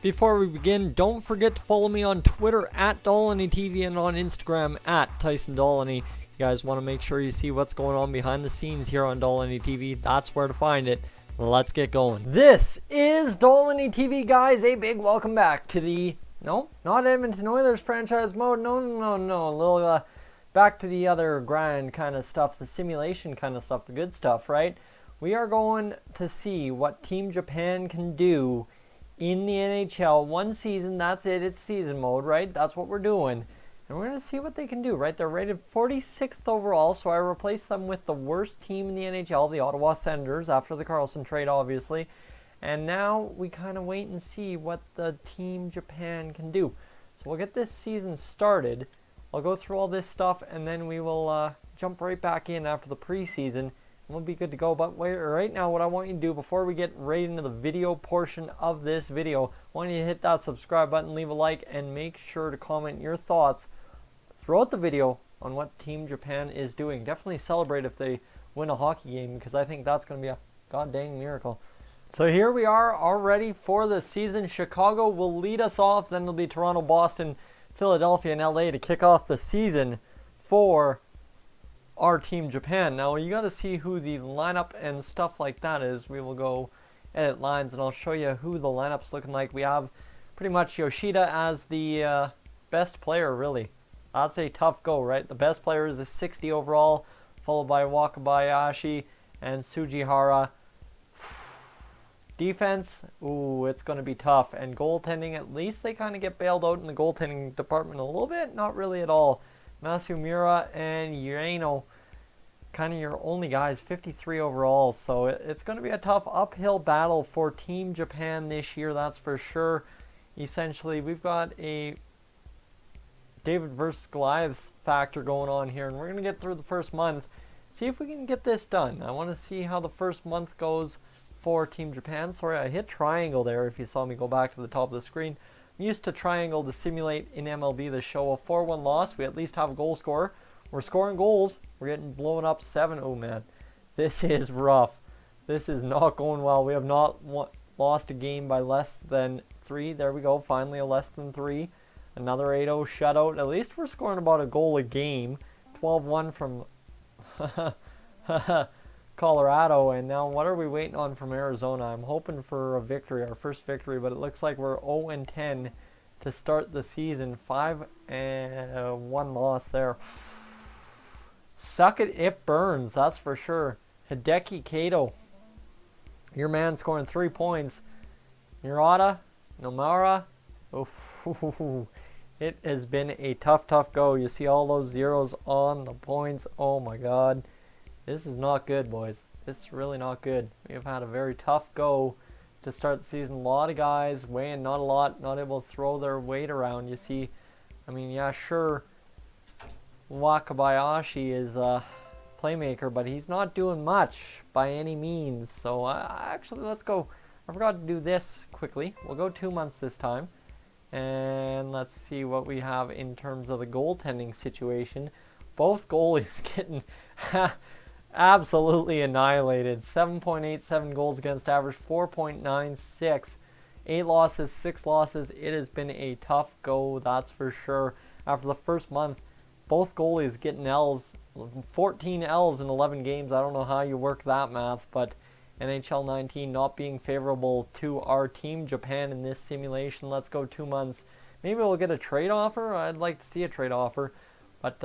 Before we begin, don't forget to follow me on Twitter at DolanyTV and on Instagram at Tyson Dolany. You guys want to make sure you see what's going on behind the scenes here on DolanyTV. That's where to find it. Let's get going. This is DolanyTV, guys. A big welcome back to the, no, not Edmonton Oilers franchise mode. No. A little back to the other grind kind of stuff, the simulation kind of stuff, the good stuff, right? We are going to see what Team Japan can do in the NHL. One season, that's it. It's season mode, right? That's what we're doing. And we're going to see what they can do, right? They're rated 46th overall, so I replaced them with the worst team in the NHL, the Ottawa Senators, after the Carlson trade, obviously. And now we kind of wait and see what the Team Japan can do. So we'll get this season started. I'll go through all this stuff, and then we will jump right back in after the preseason. We'll be good to go. But right now, what I want you to do before we get right into the video portion of this video, I want you to hit that subscribe button, leave a like, and make sure to comment your thoughts throughout the video on what Team Japan is doing. Definitely celebrate if they win a hockey game, because I think that's going to be a god dang miracle. So here we are, all ready for the season. Chicago will lead us off. Then it'll be Toronto, Boston, Philadelphia, and LA to kick off the season for our Team Japan. Now you got to see who the lineup and stuff like that is. We will go edit lines and I'll show you who the lineup's looking like. We have pretty much Yoshida as the best player, really. That's a tough go, right? The best player is a 60 overall, followed by Wakabayashi and Sujihara. Defense, ooh, it's going to be tough. And goaltending, at least they kind of get bailed out in the goaltending department a little bit. Not really at all. Masumura and Urano, kind of your only guys, 53 overall. So it's going to be a tough uphill battle for Team Japan this year, that's for sure. Essentially, we've got a David versus Goliath factor going on here, and we're going to get through the first month, see if we can get this done. I want to see how the first month goes for Team Japan. Sorry, I hit triangle there if you saw me go back to the top of the screen. I'm used to triangle to simulate in MLB the show. A 4-1 loss, we at least have a goal scorer. We're scoring goals. We're getting blown up 7. Oh man, this is rough. This is not going well. We have not lost a game by less than 3. There we go, finally a less than 3. Another 8-0 shutout. At least we're scoring about a goal a game. 12-1 from Colorado, and now what are we waiting on from Arizona? I'm hoping for a victory, our first victory, but it looks like we're 0-10 to start the season. 5-1 loss there. Suck it burns, that's for sure. Hideki Kato, your man, scoring 3 points. Murata, Nomara, it has been a tough go. You see all those zeros on the points. Oh my god. This is not good, boys. This is really not good. We have had a very tough go to start the season. A lot of guys weighing not a lot, not able to throw their weight around. You see, I mean, yeah, sure, Wakabayashi is a playmaker, but he's not doing much by any means. So actually, let's go. I forgot to do this quickly. We'll go 2 months this time. And let's see what we have in terms of the goaltending situation. Both goalies getting absolutely annihilated. 7.87 goals against average, 4.96. 8 losses, 6 losses. It has been a tough go, that's for sure. After the first month, both goalies getting L's. 14 L's in 11 games. I don't know how you work that math, but NHL 19 not being favorable to our Team Japan in this simulation. Let's go 2 months. Maybe we'll get a trade offer. I'd like to see a trade offer, but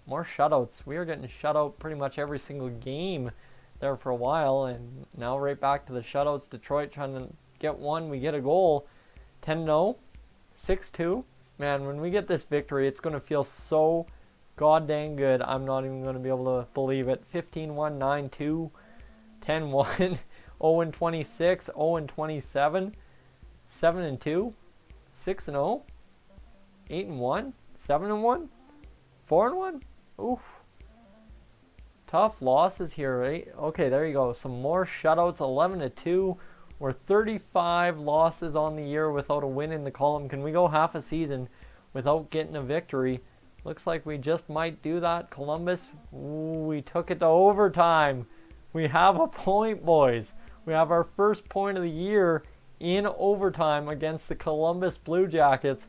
more shutouts. We are getting shut out pretty much every single game there for a while, and now right back to the shutouts. Detroit trying to get one. We get a goal. 10-0, 6-2. Man, when we get this victory, it's going to feel so god dang good. I'm not even going to be able to believe it. 15-1, 9-2, 10-1, 0-26, 0-27, 7-2, 6-0, 8-1, 7-1, 4-1. Oof. Tough losses here, right? Okay, there you go. Some more shutouts. 11-2. We're 35 losses on the year without a win in the column. Can we go half a season without getting a victory? Looks like we just might do that. Columbus, ooh, we took it to overtime. We have a point, boys. We have our first point of the year in overtime against the Columbus Blue Jackets.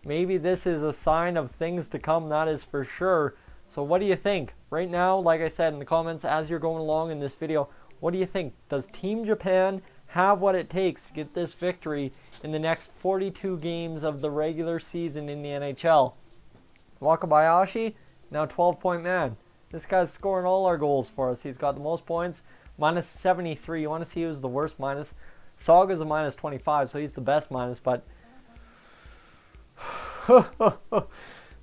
Maybe this is a sign of things to come, that is for sure. So what do you think? Right now, like I said in the comments as you're going along in this video, what do you think? Does Team Japan have what it takes to get this victory in the next 42 games of the regular season in the NHL? Wakabayashi, now 12-point man. This guy's scoring all our goals for us. He's got the most points, minus 73. You want to see who's the worst minus? Saga's a minus 25, so he's the best minus, but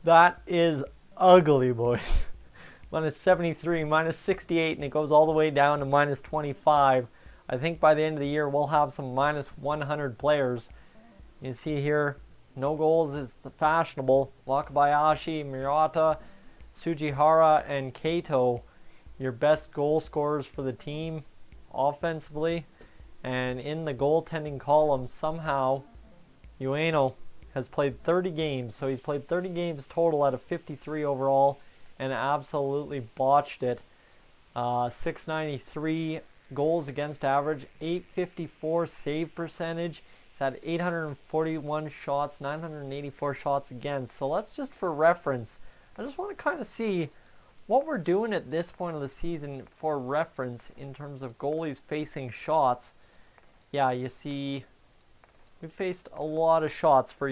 that is ugly, boys. Minus 73, minus 68, and it goes all the way down to minus 25. I think by the end of the year, we'll have some minus 100 players. You see here, no goals is fashionable. Wakabayashi, Murata, Sugihara, and Kato, your best goal scorers for the team offensively. And in the goaltending column, somehow, Ueno has played 30 games. So he's played 30 games total out of 53 overall and absolutely botched it. 693 goals against average, 854 save percentage. He's had 841 shots, 984 shots against. So let's just, for reference, I just want to kind of see what we're doing at this point of the season for reference in terms of goalies facing shots. Yeah, you see, we faced a lot of shots for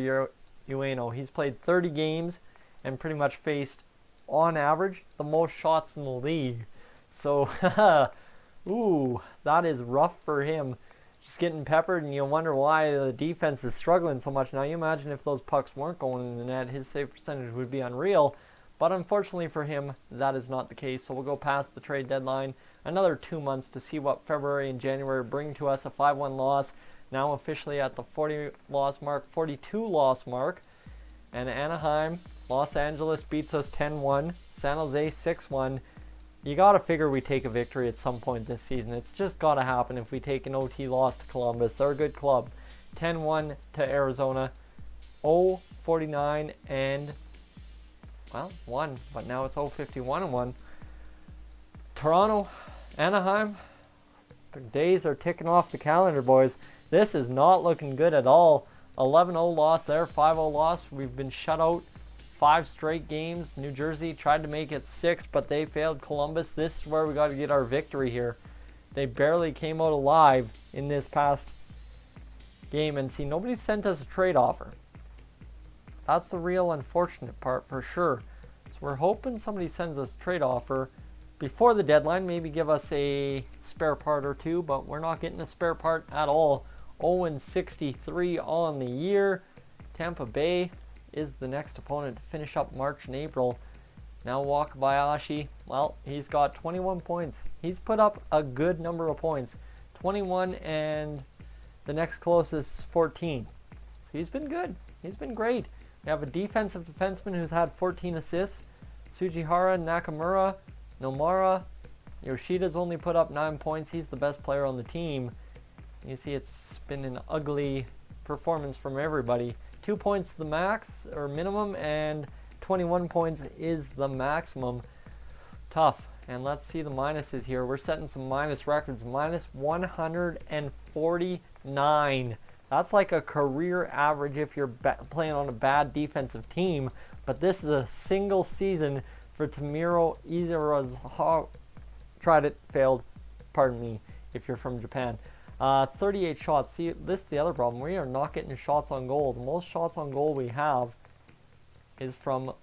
Ueno. He's played 30 games and pretty much faced, on average, the most shots in the league. So, ooh, that is rough for him. Just getting peppered, and you wonder why the defense is struggling so much. Now, you imagine if those pucks weren't going in the net, his save percentage would be unreal. But unfortunately for him, that is not the case. So we'll go past the trade deadline. Another 2 months to see what February and January bring to us. A 5-1 loss, now officially at the 40-loss mark, 42-loss mark. And Anaheim, Los Angeles beats us 10-1. San Jose 6-1. You got to figure we take a victory at some point this season. It's just got to happen if we take an OT loss to Columbus. They're a good club. 10-1 to Arizona. 0-49 and, well, 1. But now it's 0-51-1. Toronto, Anaheim. The days are ticking off the calendar, boys. This is not looking good at all. 11-0 loss there. 5-0 loss. We've been shut out 5 straight games. New Jersey tried to make it 6, but they failed Columbus. This is where we got to get our victory here. They barely came out alive in this past game. And see, nobody sent us a trade offer. That's the real unfortunate part for sure. So we're hoping somebody sends us a trade offer before the deadline. Maybe give us a spare part or two, but we're not getting a spare part at all. 0-63 on the year. Tampa Bay is the next opponent to finish up March and April. Now Wakabayashi, well, he's got 21 points. He's put up a good number of points. 21, and the next closest is 14. So he's been good. He's been great. We have a defensive defenseman who's had 14 assists. Sugihara, Nakamura, Nomara. Yoshida's only put up 9 points. He's the best player on the team. You see, it's been an ugly performance from everybody. 2 points to the max or minimum, and 21 points is the maximum. Tough. And let's see the minuses here. We're setting some minus records. Minus 149. That's like a career average if you're playing on a bad defensive team. But this is a single season for Tamiro Izarazu. Tried it, failed. Pardon me if you're from Japan. 38 shots. See, this is the other problem. We are not getting shots on goal. The most shots on goal we have is from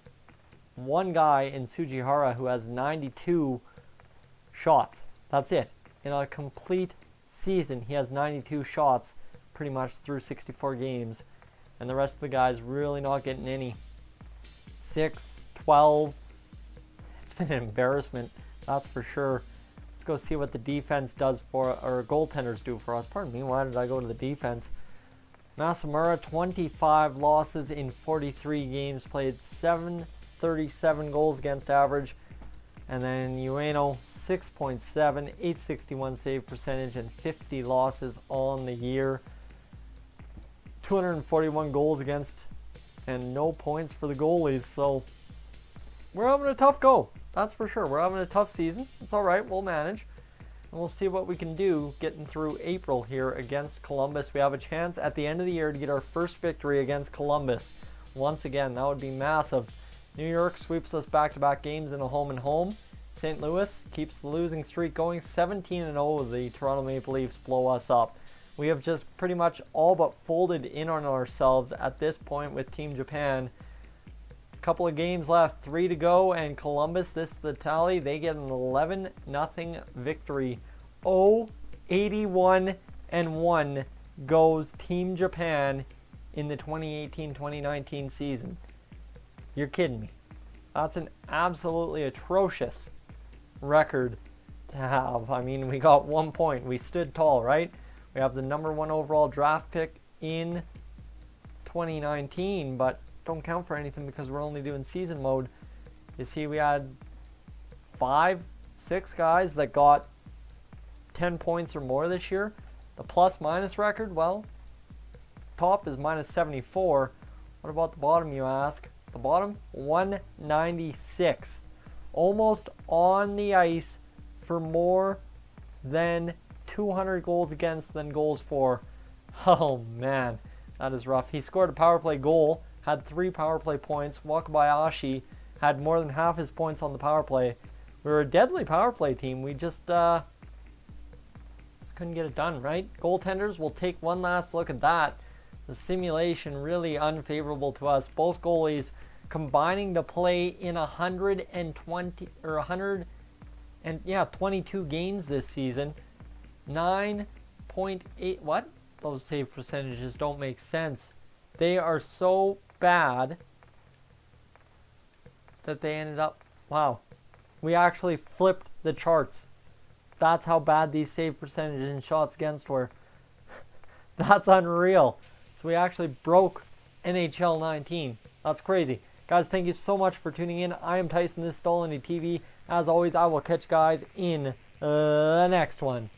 one guy in Sugihara who has 92 shots. That's it. In a complete season, he has 92 shots pretty much through 64 games. And the rest of the guys really not getting any. 6, 12. It's been an embarrassment, that's for sure. Let's go see what the defense does for, or goaltenders do for us. Pardon me, why did I go to the defense? Masamura, 25 losses in 43 games played, 737 goals against average. And then Ueno, 6.7, 861 save percentage, and 50 losses on the year. 241 goals against, and no points for the goalies. So we're having a tough go. That's for sure. We're having a tough season. It's all right. We'll manage. And we'll see what we can do getting through April here against Columbus. We have a chance at the end of the year to get our first victory against Columbus. Once again, that would be massive. New York sweeps us back-to-back games in a home and home. St. Louis keeps the losing streak going. 17-0, the Toronto Maple Leafs blow us up. We have just pretty much all but folded in on ourselves at this point with Team Japan. Couple of games left, 3 to go, and Columbus, this is the tally, they get an 11-0 victory. 81-1 goes Team Japan in the 2018-2019 season. You're kidding me. That's an absolutely atrocious record to have. I mean, we got 1 point. We stood tall, right? We have the #1 overall draft pick in 2019, but don't count for anything because we're only doing season mode. You see, we had 5, 6 guys that got 10 points or more this year. The plus-minus record, well, top is -74. What about the bottom, you ask? The bottom, 196. Almost on the ice for more than 200 goals against than goals for. Oh, man, that is rough. He scored a power play goal, had 3 power play points. Wakabayashi had more than half his points on the power play. We were a deadly power play team. We just couldn't get it done, right? Goaltenders, we'll take one last look at that. The simulation really unfavorable to us. Both goalies combining to play in 22 games this season. 9.8. What? Those save percentages don't make sense. They are so bad that they ended up, wow, we actually flipped the charts. That's how bad these save percentages and shots against were. That's unreal. So we actually broke NHL 19. That's crazy. Guys, thank you so much for tuning in. I am Tyson, this is Dolany TV. As always, I will catch you guys in the next one.